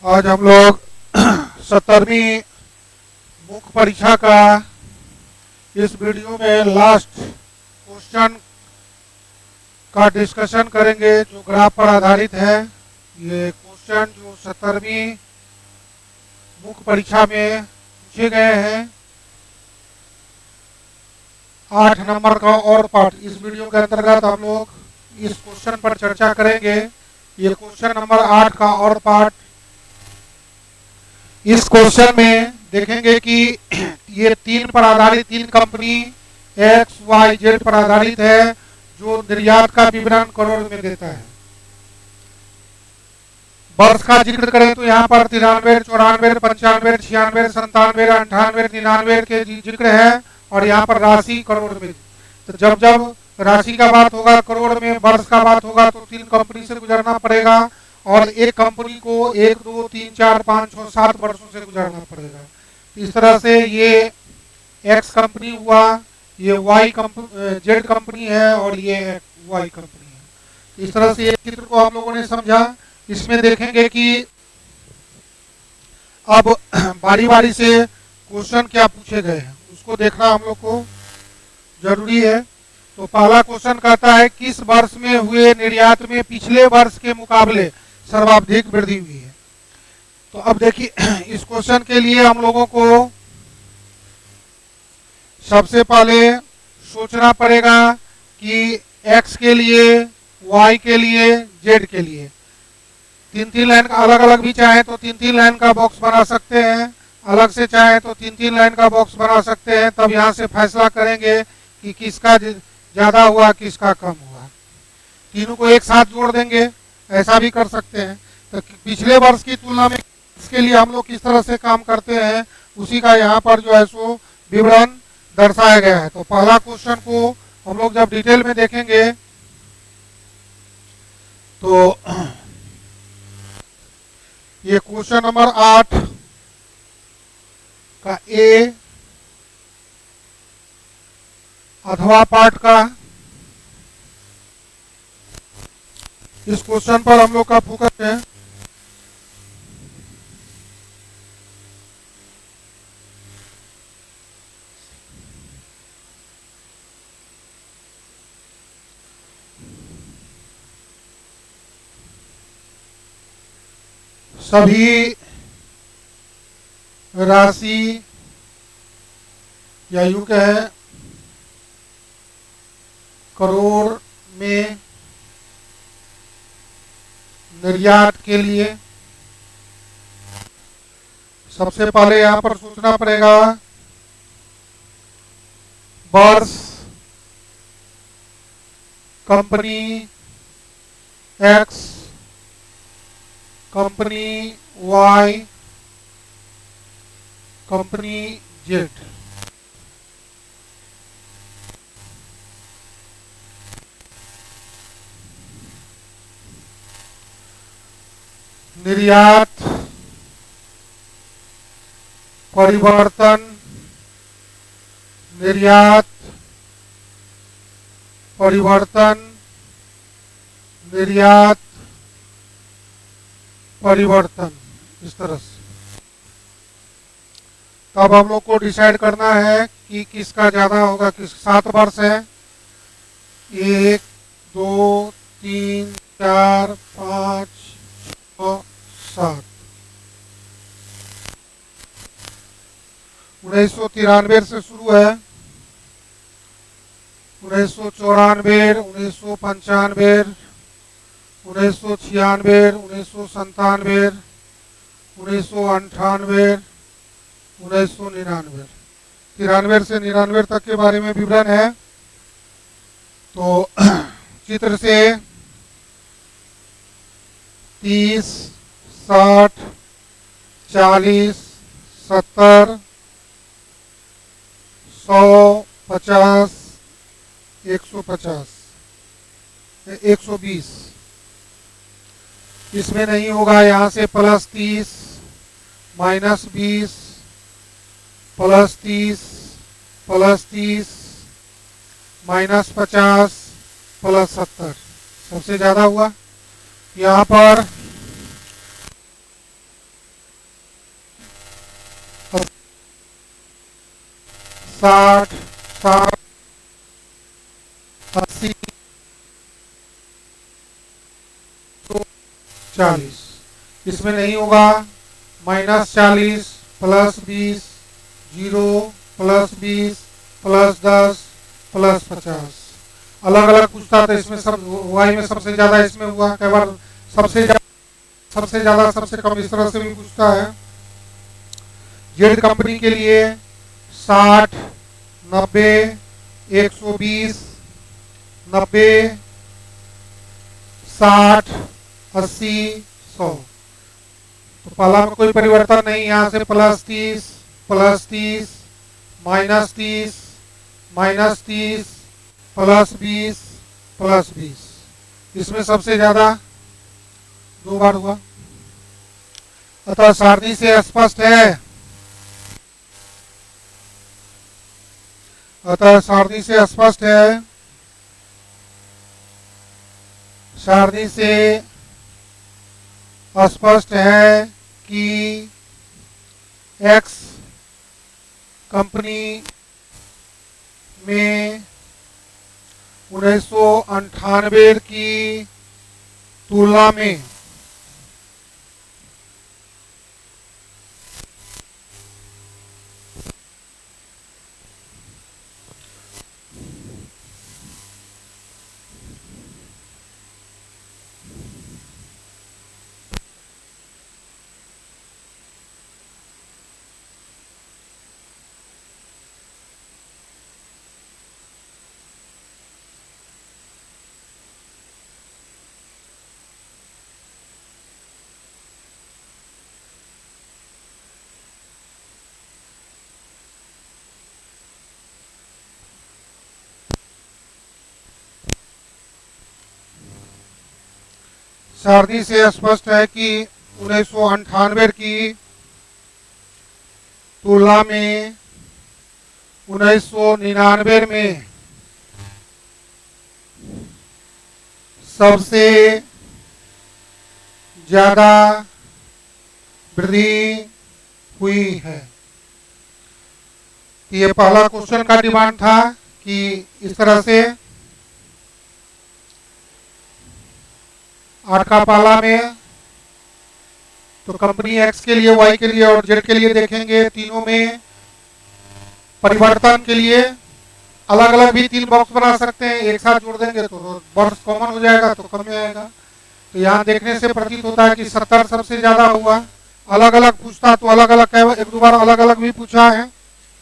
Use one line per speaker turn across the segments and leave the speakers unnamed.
आज हम लोग 70वीं मुख्य परीक्षा का इस वीडियो में लास्ट क्वेश्चन का डिस्कशन करेंगे जो ग्राफ पर आधारित है। ये क्वेश्चन जो 70वीं मुख्य परीक्षा में पूछे गए हैं 8 नंबर का और पार्ट, इस वीडियो के अंतर्गत हम लोग इस क्वेश्चन पर चर्चा करेंगे। ये क्वेश्चन नंबर 8 का और पार्ट। इस क्वेश्चन में देखेंगे कि ये 3 पर आधारित 3 कंपनी एक्स वाई जेड पर आधारित है जो निर्यात का विवरण करोड़ में देता है। वर्ष का जिक्र करें तो यहाँ पर 93, 94, 95, 96, 97, 98, 99 के जिक्र है और यहाँ पर राशि करोड़ में। तो जब जब राशि का बात होगा, करोड़ में वर्ष का बात होगा तो 3 कंपनी से गुजरना पड़ेगा और एक कंपनी को 1, 2, 3, 4, 5, 6, 7 वर्षों से गुजरना पड़ेगा। इस तरह से ये एक्स कंपनी हुआ, ये जेड कंपनी है और ये वाई कंपनी है। इस तरह से ये चित्र को हम लोगों ने समझा। इसमें देखेंगे कि अब बारी बारी से क्वेश्चन क्या पूछे गए हैं उसको देखना हम लोग को जरूरी है। तो पहला क्वेश्चन कहता है किस वर्ष में हुए निर्यात में पिछले वर्ष के मुकाबले सर्वाधिक वृद्धि हुई है। तो अब देखिए इस क्वेश्चन के लिए हम लोगों को सबसे पहले सोचना पड़ेगा कि एक्स के लिए, वाई के लिए, जेड के लिए 3-3 लाइन का अलग अलग भी चाहे तो 3-3 लाइन का बॉक्स बना सकते हैं, अलग से चाहे तो 3-3 लाइन का बॉक्स बना सकते हैं। तब यहाँ से फैसला करेंगे कि किसका ज्यादा हुआ किसका कम हुआ। तीनों को एक साथ जोड़ देंगे, ऐसा भी कर सकते हैं। तो पिछले वर्ष की तुलना में इसके लिए हम लोग किस तरह से काम करते हैं उसी का यहाँ पर जो है सो विवरण दर्शाया गया है। तो पहला क्वेश्चन को हम लोग जब डिटेल में देखेंगे तो ये क्वेश्चन नंबर 8 का ए अथवा पार्ट का, इस क्वेश्चन पर हम लोग का फोकस है। सभी राशि या यूं कहे करोड़ में निर्यात के लिए सबसे पहले यहां पर सोचना पड़ेगा वर्ष, company X, company Y, company Z. निर्यात परिवर्तन, निर्यात परिवर्तन, निर्यात परिवर्तन, इस तरह से। तब हम लोग को डिसाइड करना है कि किसका ज्यादा होगा। 7 वर्ष है, 1, 2, 3, 4, 5, 6, 7। 1993 से शुरू है, 1994, 1995, 1996, 1997, 1998, 1999। 93 से 99 तक के बारे में विवरण है। तो चित्र से 30, 60, 40, 70, 100, 50, 150, 120 इसमें नहीं होगा। यहाँ से +30, -20, +30, +30, -50, +70 सबसे ज्यादा हुआ। यहाँ पर 60, 60, 80, 40। इसमें नहीं होगा। -40 +20, 0 +20 +10 +50। अलग अलग पूछता था इसमें सब। वाई में सबसे ज्यादा इसमें हुआ कई बार, सबसे ज्यादा सबसे कम इस तरह से भी पूछता है। जेड कंपनी के लिए 60, 90, 120, 90, 60, 80, 100। तो पहला में कोई परिवर्तन नहीं, यहाँ से +30, +30, -30, -30, +20, +20। इसमें सबसे ज्यादा 2 बार हुआ। अतः सारणी से स्पष्ट है, अतः सारणी से स्पष्ट है, सारणी से स्पष्ट है कि एक्स कंपनी में 1998 की तुलना में सारणी से स्पष्ट है कि 1998 की तुलना में 1999 में सबसे ज्यादा वृद्धि हुई है। ये पहला क्वेश्चन का डिमांड था कि इस तरह से 8 का पाला में तो कंपनी एक्स के लिए, वाई के लिए और जेड के लिए देखेंगे। तीनों में परिवर्तन के लिए अलग अलग भी 3 बॉक्स बना सकते हैं। एक साथ जोड़ देंगे तो वर्ष कॉमन हो जाएगा तो कम में आएगा। तो यहाँ देखने से प्रतीत होता है कि 70 सबसे ज्यादा हुआ। अलग अलग पूछता तो अलग अलग, एक दो बार अलग अलग भी पूछा है,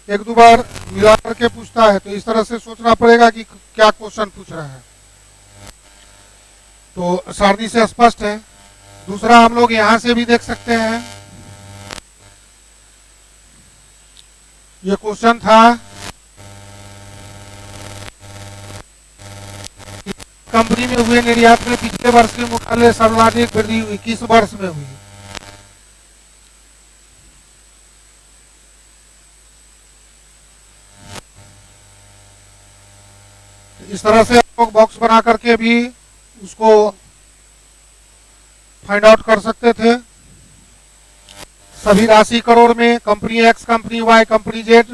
एक दो बार मिला करके पूछता है। तो इस तरह से सोचना पड़ेगा कि क्या क्वेश्चन पूछ रहा है। तो सारणी से स्पष्ट है। दूसरा हम लोग यहां से भी देख सकते हैं। ये क्वेश्चन था कंपनी में हुए निर्यात में पिछले वर्ष के मुकाबले सर्वाधिक वृद्धि हुई, किस वर्ष में हुई। इस तरह से आप लोग बॉक्स बना करके भी उसको फाइंड आउट कर सकते थे। सभी राशि करोड़ में company X, company Y, company Z,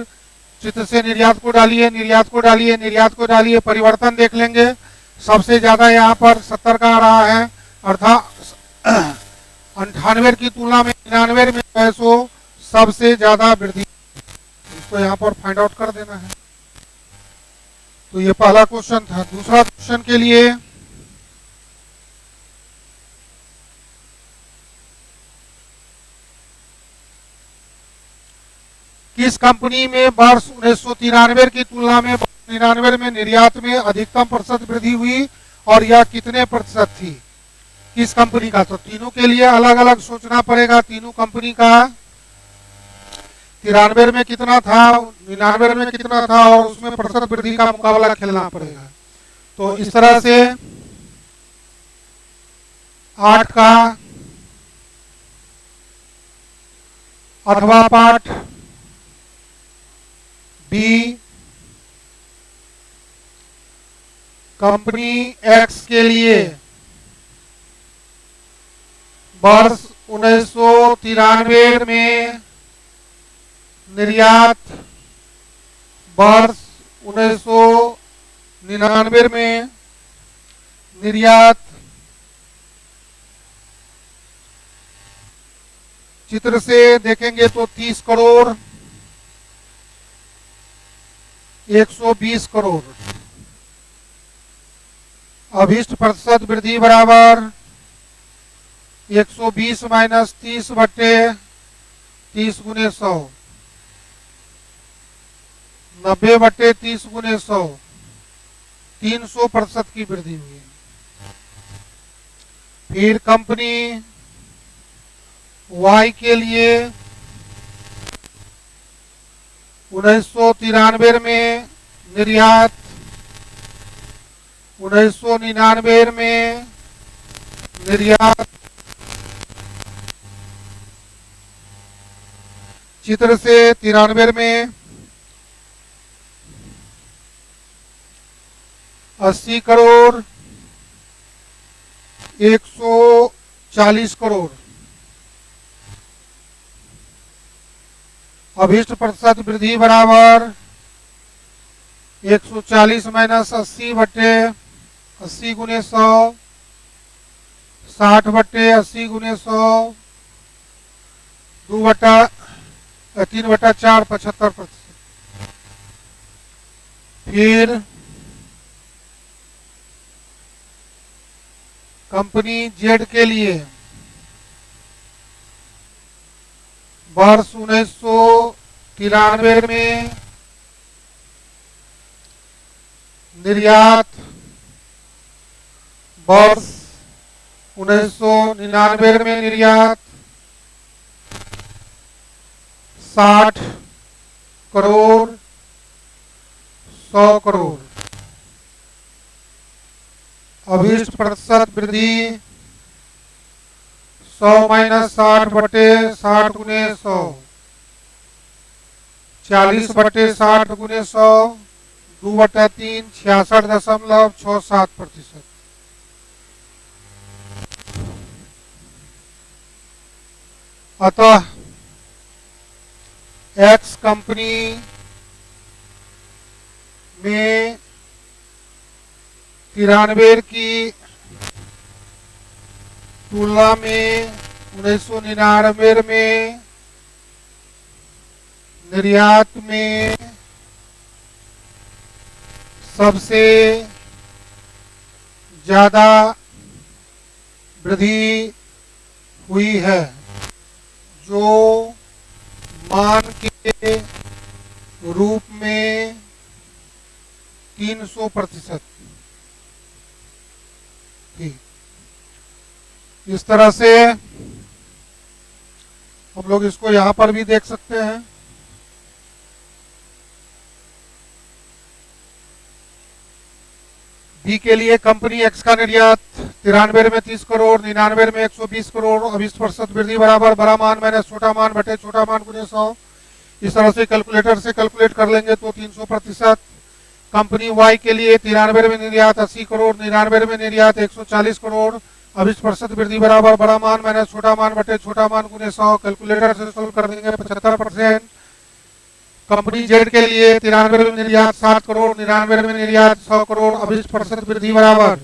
चित्र से निर्यात को डालिए, निर्यात को डालिए, निर्यात को डालिए, परिवर्तन देख लेंगे। सबसे ज्यादा यहाँ पर 70 का आ रहा है, अर्थात 98 की तुलना में 99 में पैसों सबसे ज्यादा वृद्धि। इसको यहाँ पर फाइंड आउट कर देना है। तो ये पहला क्वेश्चन था। दूसरा क्वेश्चन के लिए किस कंपनी में वर्ष 1993 की तुलना में 99 में निर्यात में अधिकतम प्रतिशत वृद्धि हुई और यह कितने प्रतिशत थी, किस कंपनी का। तो तीनों के लिए अलग अलग सोचना पड़ेगा। तीनों कंपनी का 93 में कितना था, 99 में कितना था और उसमें प्रतिशत वृद्धि का मुकाबला खेलना पड़ेगा। तो इस तरह से 8 का अथवा पाठ बी, कंपनी एक्स के लिए वर्ष 1993 में निर्यात वर्ष 1999 में निर्यात चित्र से देखेंगे तो 30 करोड़ 120 करोड़। अभिष्ट प्रतिशत वृद्धि बराबर 120 माइनस 30 बटे 30 गुने 100, 90 बटे 30 गुने 100, 300% की वृद्धि हुई। फिर कंपनी वाई के लिए 1993 में निर्यात 1999 में निर्यात चित्र से 93 में 80 करोड़ 140 करोड़। अभिष्ट प्रतिशत वृद्धि बराबर 140 माइनस 80 बटे 80 गुने 100, 60 बटे 80 गुने 100, 3 बटा 4 75%। फिर कंपनी जेड के लिए वर्ष 1993 में निर्यात, वर्ष 1999 में निर्यात 60 करोड़ 100 करोड़। अभिष्ट प्रतिशत वृद्धि 100 माइनस 60 बटे 60 गुने 100, 40 बटे 60 गुने 100, 2 बटा 3 66.67%। अतः एक्स कंपनी में 93 की तुलना में 1999 में निर्यात में सबसे ज्यादा वृद्धि हुई है, जो मान के रूप में 300% थी। इस तरह से हम लोग इसको यहां पर भी देख सकते हैं। बी के लिए कंपनी एक्स का निर्यात 93 में 30 करोड़, 99 में 120 करोड़। अभिष्ट प्रतिशत वृद्धि बराबर बड़ा मान माइनस छोटा मान बटे छोटा मान गुने 100। इस तरह से कैलकुलेटर से कैलकुलेट कर लेंगे तो 300%। कंपनी वाई के लिए 93 में निर्यात 80 करोड़, 99 में निर्यात 140 करोड़। अभिष्ट प्रतिशत वृद्धि बराबर बड़ा मान माइनस छोटा मान बटे छोटा मान गुने 100। कैलकुलेटर से सोल्व कर देंगे 75%। कंपनी जेड के लिए 93 में निर्यात 60 करोड़, 99 में निर्यात 100 करोड़। अभिष्ट प्रतिशत वृद्धि बराबर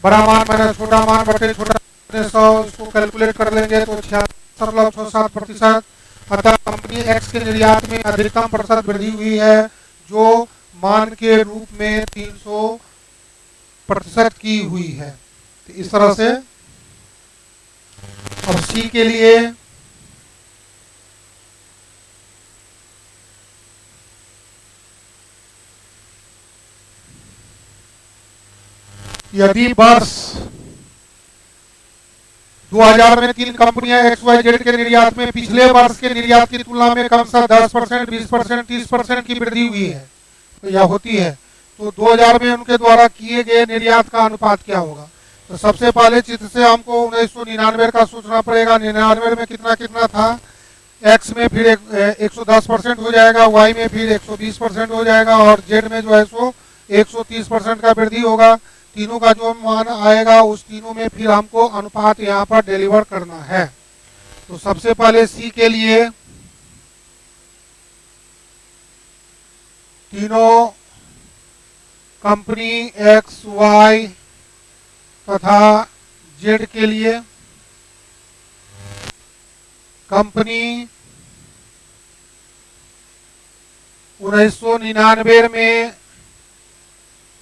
बड़ा मान माइनस छोटा मान बटे छोटा मान 100। इसको कैलकुलेट कर लेंगे तो 66.67%। अतः कंपनी एक्स के निर्यात में अधिकतम प्रतिशत वृद्धि हुई है, जो मान के रूप में 300% की हुई है। तो इस तरह से अब सी के लिए यदि वर्ष 2000 में 3 कंपनियां एक्स वाई जेड के निर्यात में पिछले वर्ष के निर्यात की तुलना में कम से 10%, 20%, 30% की वृद्धि हुई है या होती है, तो 2000 में उनके द्वारा किए गए निर्यात का अनुपात क्या होगा। तो सबसे पहले चित्र से हमको 1999 का सोचना पड़ेगा। 99 में कितना कितना था, एक्स में फिर 110% हो जाएगा, वाई में फिर 120% हो जाएगा और जेड में जो है सो 130% का वृद्धि होगा। तीनों का जो मान आएगा उस तीनों में फिर हमको अनुपात यहाँ पर डिलीवर करना है। तो सबसे पहले सी के लिए तीनों कंपनी एक्स वाई तथा जेड के लिए कंपनी 1999 में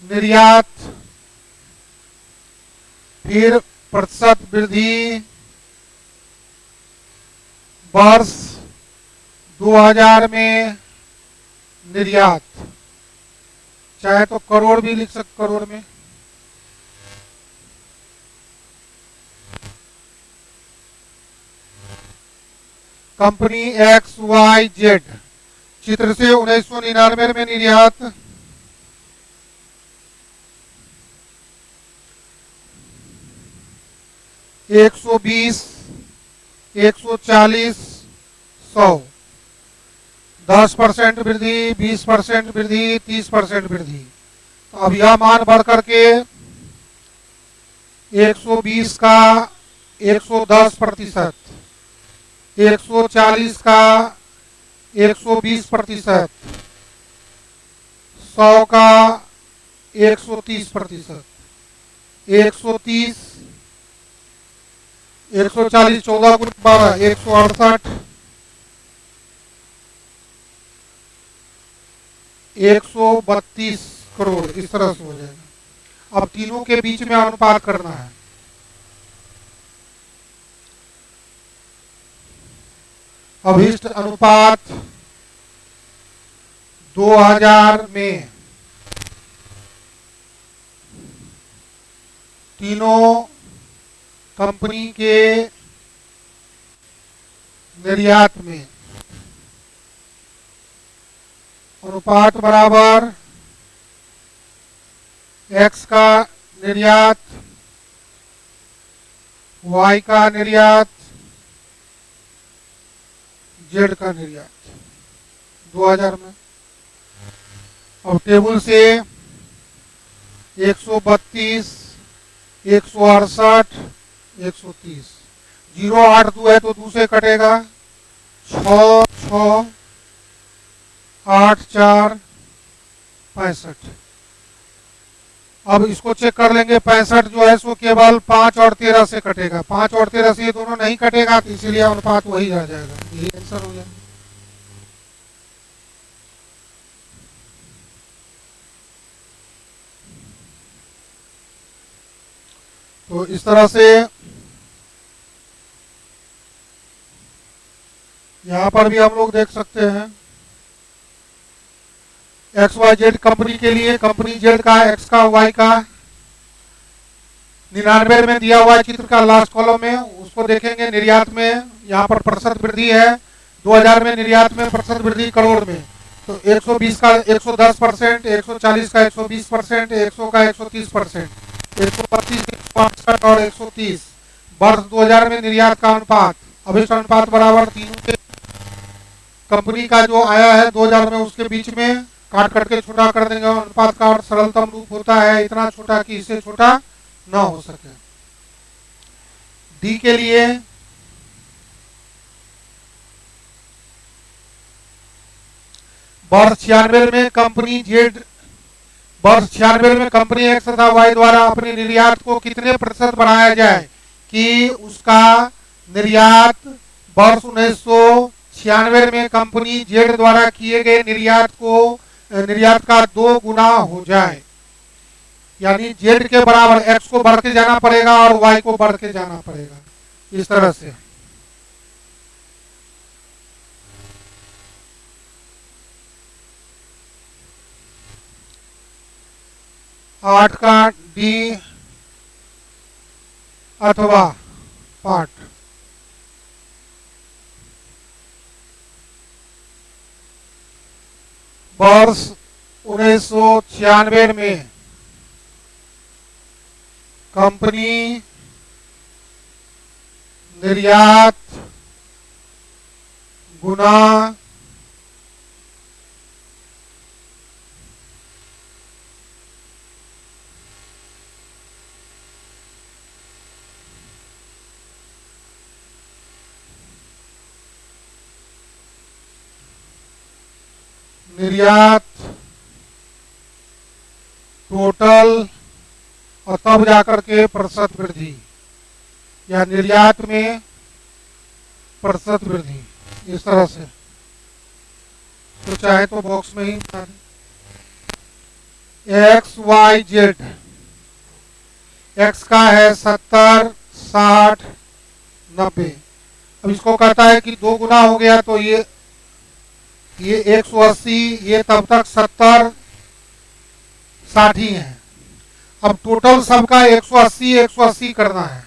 निर्यात, फिर प्रतिशत वृद्धि वर्ष 2000 में निर्यात, चाहे तो करोड़ भी लिख सकते, करोड़ में कंपनी एक्स वाई जेड चित्र से 1999 में निर्यात, एक 120, 140, 100, 10% वृद्धि, 20% वृद्धि, 30% वृद्धि। तो अब यह मान बढ़ करके 120 का 110%, 140 का 120%, 100 का 130%, 130, 140, 14 गुण 12, 168, 132 करोड़, इस तरह से हो जाएगा। अब तीनों के बीच में अनुपात करना है। अभिष्ट अनुपात 2000 में तीनों कंपनी के निर्यात में अनुपात बराबर एक्स का निर्यात, वाई का निर्यात, जेड का निर्यात 2000 में। अब टेबल से 132, 168, 130, 082 है तो 2 से कटेगा, 6, 6, 8, 4, 65। अब इसको चेक कर लेंगे, 65 जो है सो केवल 5 और 13 से कटेगा, 5 और 13 से ये दोनों नहीं कटेगा, तो इसीलिए अनुपात वही रह जाएगा, यही आंसर हो जाएगा। तो इस तरह से यहां पर भी हम लोग देख सकते हैं एक्स वाई जेड कंपनी के लिए, कंपनी जेड का, एक्स का, वाई का 99 में दिया हुआ है चित्र का लास्ट कॉलम में, उसको देखेंगे। निर्यात में यहाँ पर प्रतिशत वृद्धि है, 2000 में निर्यात में प्रतिशत वृद्धि करोड़ में, तो 120 का 110%, 140 का 120%, 100 का 130%, 125, 168 और 130 वर्ष 2000 में निर्यात का अनुपात। अभिष्ट अनुपात बराबर तीनों के कंपनी का जो आया है 2000 में उसके बीच में काट करके छोटा कर देंगे। अनुपात का सरलतम रूप होता है इतना छोटा कि इससे छोटा ना हो सके। डी के लिए वर्ष 96 में कंपनी जेड, वर्ष 96 में कंपनी एक्स तथा वाई द्वारा अपने निर्यात को कितने प्रतिशत बढ़ाया जाए कि उसका निर्यात वर्ष 1996 में कंपनी जेड द्वारा किए गए निर्यात का 2 गुना हो जाए। यानी जेड के बराबर एक्स को बढ़ के जाना पड़ेगा और वाई को बढ़ के जाना पड़ेगा, इस तरह से। आठ का डी अथवा पार्ट। वर्ष 1996 में कंपनी निर्यात गुना निर्यात टोटल और तब जाकर के प्रतिशत वृद्धि या निर्यात में प्रतिशत वृद्धि, इस तरह से। तो चाहे तो बॉक्स में ही एक्स वाई जेड, एक्स का है 70, 60, 90। अब इसको कहता है कि 2 गुना हो गया तो ये 180, ये तब तक 70, 60 ही है। अब टोटल सबका 180 180 करना है।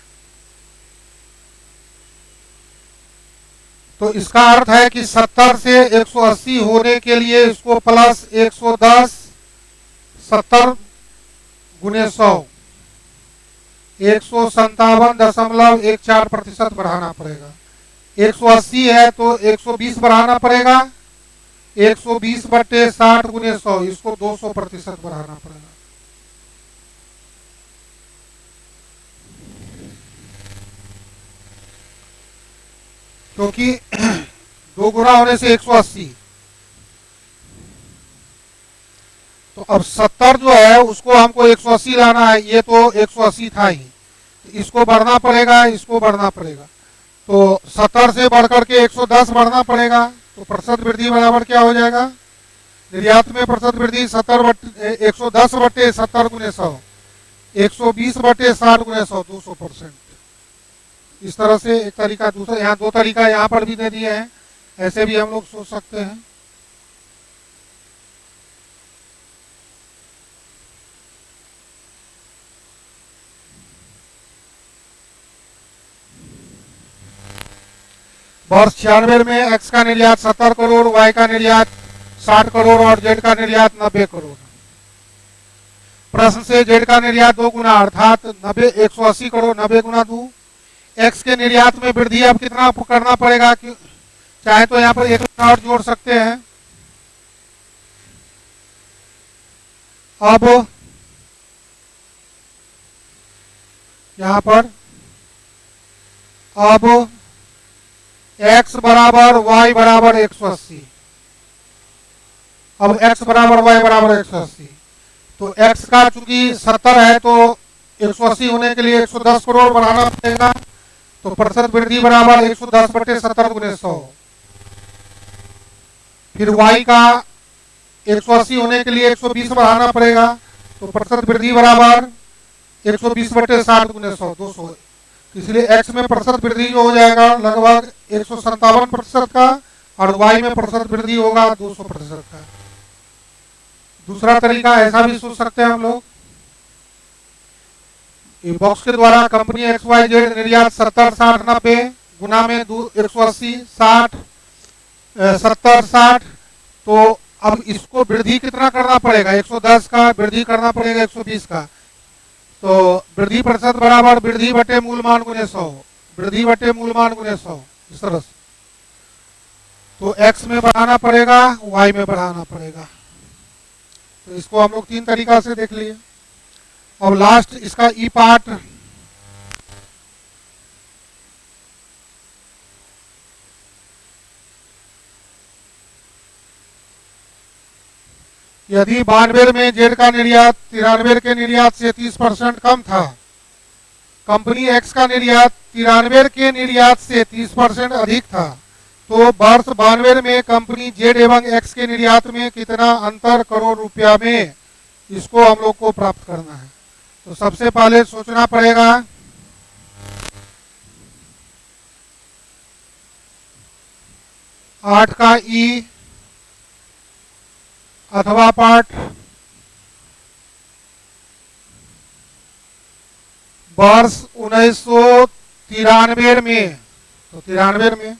तो इसका अर्थ है कि 70 से 180 होने के लिए इसको प्लस 110, 70 गुने 100, 157.14% बढ़ाना पड़ेगा। 180 है तो 120 बढ़ाना पड़ेगा। 120/60 गुने 100, इसको 200% बढ़ाना पड़ेगा। क्योंकि 2 गुना होने से 180, तो अब 70 जो है उसको हमको 180 लाना है। ये तो 180 था ही, तो इसको बढ़ना पड़ेगा, इसको बढ़ना पड़ेगा। तो 70 से बढ़कर के 110 बढ़ना पड़ेगा। तो प्रतिशत वृद्धि बराबर क्या हो जाएगा? निर्यात में प्रतिशत वृद्धि 110/70 गुने 100, 120/60 गुने 100, 200%। इस तरह से एक तरीका। दूसरा, यहाँ 2 तरीका यहाँ पर भी दे दिए हैं, ऐसे भी हम लोग सोच सकते हैं। वर्ष 96 में एक्स का निर्यात 70 करोड़, वाई का निर्यात 60 करोड़ और जेड का निर्यात 90 करोड़। प्रश्न से जेड का निर्यात 2 गुना अर्थात 180 करोड़, 90 गुना 2। एक्स के निर्यात में वृद्धि अब कितना करना पड़ेगा? चाहे तो यहाँ पर एक और जोड़ सकते हैं। अब यहाँ पर अब x बराबर y बराबर 180। अब x बराबर y बराबर 180, तो x का चूंकि 70 है तो 180 होने के लिए 110 करोड़ बढ़ाना पड़ेगा। तो प्रतिशत वृद्धि बराबर 110/70 गुने 100। फिर y का 180 होने के लिए 120 बढ़ाना पड़ेगा। तो प्रतिशत वृद्धि बराबर 120/60 गुने 100, 200। इसलिए x में प्रतिशत वृद्धि जो हो जाएगा लगभग 157% का, और y में प्रतिशत वृद्धि होगा 200% का। दूसरा तरीका ऐसा भी सोच सकते हैं हम लोग, बॉक्स के द्वारा कंपनी एक्स वाई जेड निर्यात 70, 60, 90 गुना में 180, 60, 70, 60। तो अब इसको वृद्धि कितना करना पड़ेगा? 110 का वृद्धि करना पड़ेगा 120 का। तो वृद्धि प्रतिशत बराबर वृद्धि बटे मूलमान गुने 100, वृद्धि बटे मूलमान गुने 100, इस तरह से। तो x में बढ़ाना पड़ेगा, y में बढ़ाना पड़ेगा। तो इसको हम लोग 3 तरीका से देख लिए। अब लास्ट इसका ई पार्ट, यदि 92 में जेड का निर्यात 93 के निर्यात से 30% कम था, कंपनी एक्स का निर्यात 93 के निर्यात से 30% अधिक था, तो वर्ष 92 में कंपनी जेड एवं एक्स के निर्यात में कितना अंतर करोड़ रुपया में, इसको हम लोग को प्राप्त करना है। तो सबसे पहले सोचना पड़ेगा 8 का ई अथवा पार्ट, वर्ष 1993 में, तो 93 में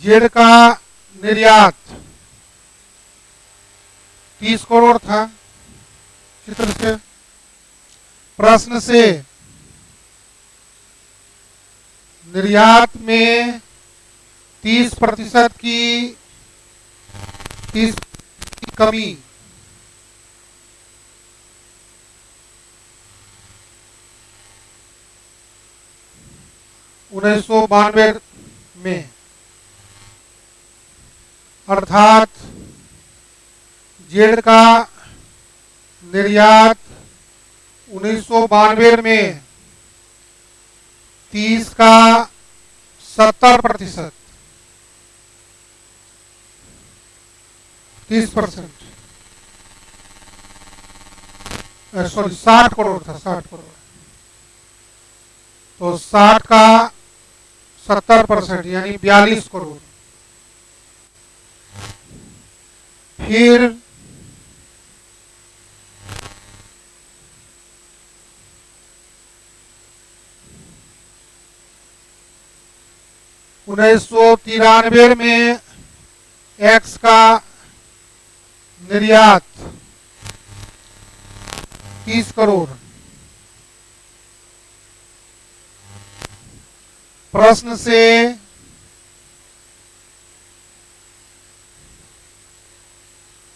जेड का निर्यात 30 करोड़ था। चित्र से प्रश्न से निर्यात में 30% की कमी, उन्नीस सौ 92 में, अर्थात जेड का निर्यात 1992 में 30 का 70%, 30%, सॉरी 60 करोड़ था, 60 करोड़। तो 60 का 70% यानी 42 करोड़। फिर उन्नीस सौ 93 में एक्स का निर्यात 30 करोड़। प्रश्न से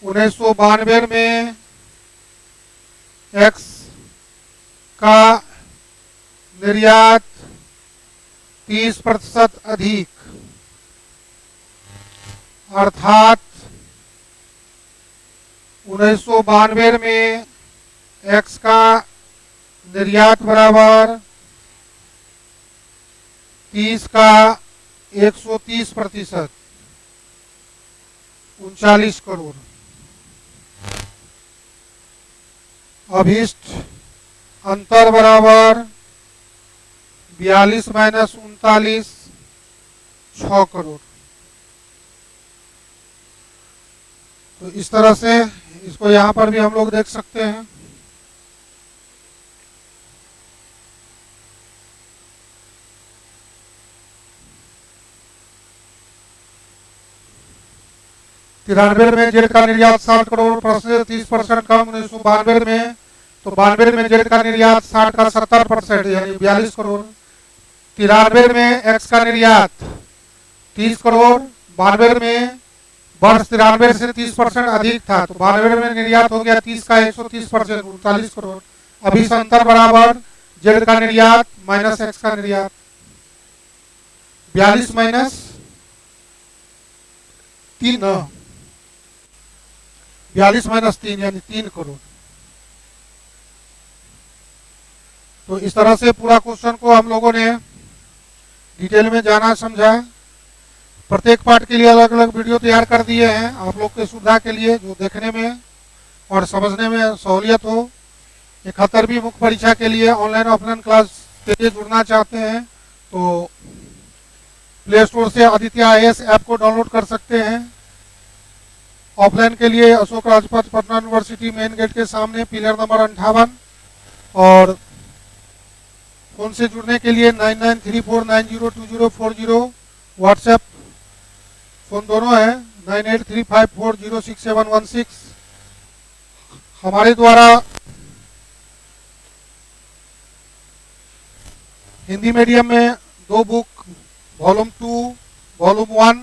उन्नीस सौ 92 में एक्स का निर्यात 30% अधिक, अर्थात 1992 में एक्स का निर्यात बराबर 30 का 130%, 39 करोड़। अभिष्ट अंतर बराबर 42 माइनस 39, 6 करोड़। तो इस तरह से इसको यहां पर भी हम लोग देख सकते हैं। तिरानवे में जेड का निर्यात 60 करोड़, प्रश्न 30% कम 1992 में, तो 92 में जेड का निर्यात 60 का 70% यानी 42 करोड़। 93 में एक्स का निर्यात 30 करोड़, 92 में वर्ष 93 से 30% अधिक था, तो 92 में निर्यात हो गया 30 का 130%, 39 करोड़। अभी अंतर बराबर जेड का निर्यात माइनस एक्स का निर्यात, 42 माइनस 3, 42 माइनस 3 यानी 3 करोड़। तो इस तरह से पूरा क्वेश्चन को हम लोगों ने डिटेल में जाना समझा। प्रत्येक पार्ट के लिए अलग अलग वीडियो तैयार कर दिए हैं आप लोग के सुविधा के लिए, जो देखने में और समझने में सहूलियत हो। 71वीं मुख्य परीक्षा के लिए ऑनलाइन ऑफलाइन क्लास के लिए जुड़ना चाहते हैं तो प्ले स्टोर से आदित्य IAS ऐप को डाउनलोड कर सकते हैं। ऑफलाइन के लिए Ashok Rajpath Patna university main gate के सामने पिलर नंबर 58, और फोन से जुड़ने के लिए 9934902040, व्हाट्सएप फोन दोनों है 9835406716। हमारे द्वारा हिंदी मीडियम में 2 बुक वॉल्यूम 2, वॉल्यूम 1,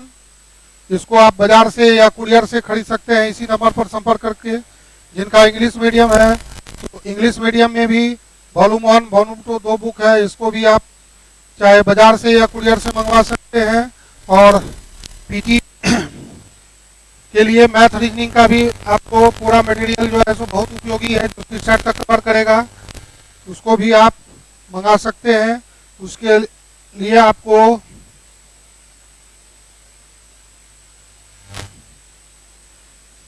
इसको आप बाजार से या कुरियर से खरीद सकते हैं इसी नंबर पर संपर्क करके। जिनका इंग्लिश मीडियम है तो इंग्लिश मीडियम में भी वॉल्यूम 1, वॉल्यूम 2 2 बुक है, इसको भी आप चाहे बाजार से या कुरियर से मंगवा सकते हैं। और पीटी के लिए मैथ रीजनिंग का भी आपको पूरा मटेरियल जो है सो बहुत उपयोगी है, जो 30 तक कवर करेगा, उसको भी आप मंगा सकते हैं। उसके लिए आपको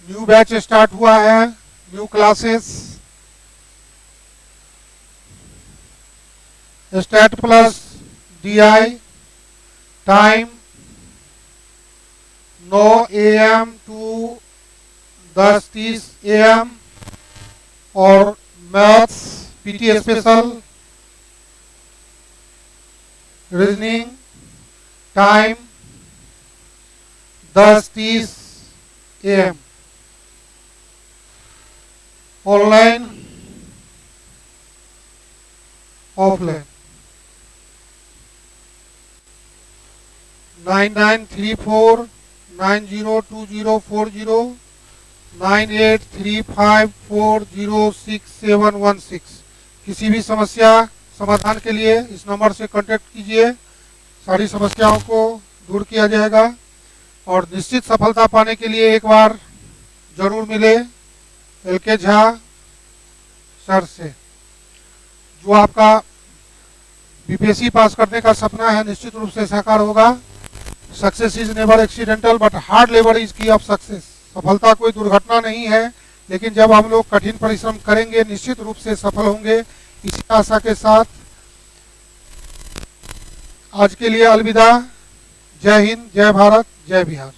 न्यू बैच स्टार्ट हुआ है, new classes start plus DI, time 9 AM to 10:30 AM, और maths PT special reasoning time 10:30 AM। Online offline 9934902040, 9835406716। किसी भी समस्या समाधान के लिए इस नंबर से कांटेक्ट कीजिए, सारी समस्याओं को दूर किया जाएगा। और निश्चित सफलता पाने के लिए एक बार जरूर मिले। LK झा सर से। जो आपका बीपीएससी पास करने का सपना है निश्चित रूप से साकार होगा। Success is never accidental but hard labour is की ऑफ सक्सेस। सफलता कोई दुर्घटना नहीं है, लेकिन जब हम लोग कठिन परिश्रम करेंगे निश्चित रूप से सफल होंगे। इसी आशा के साथ आज के लिए अलविदा। जय हिंद, जय भारत, जय बिहार।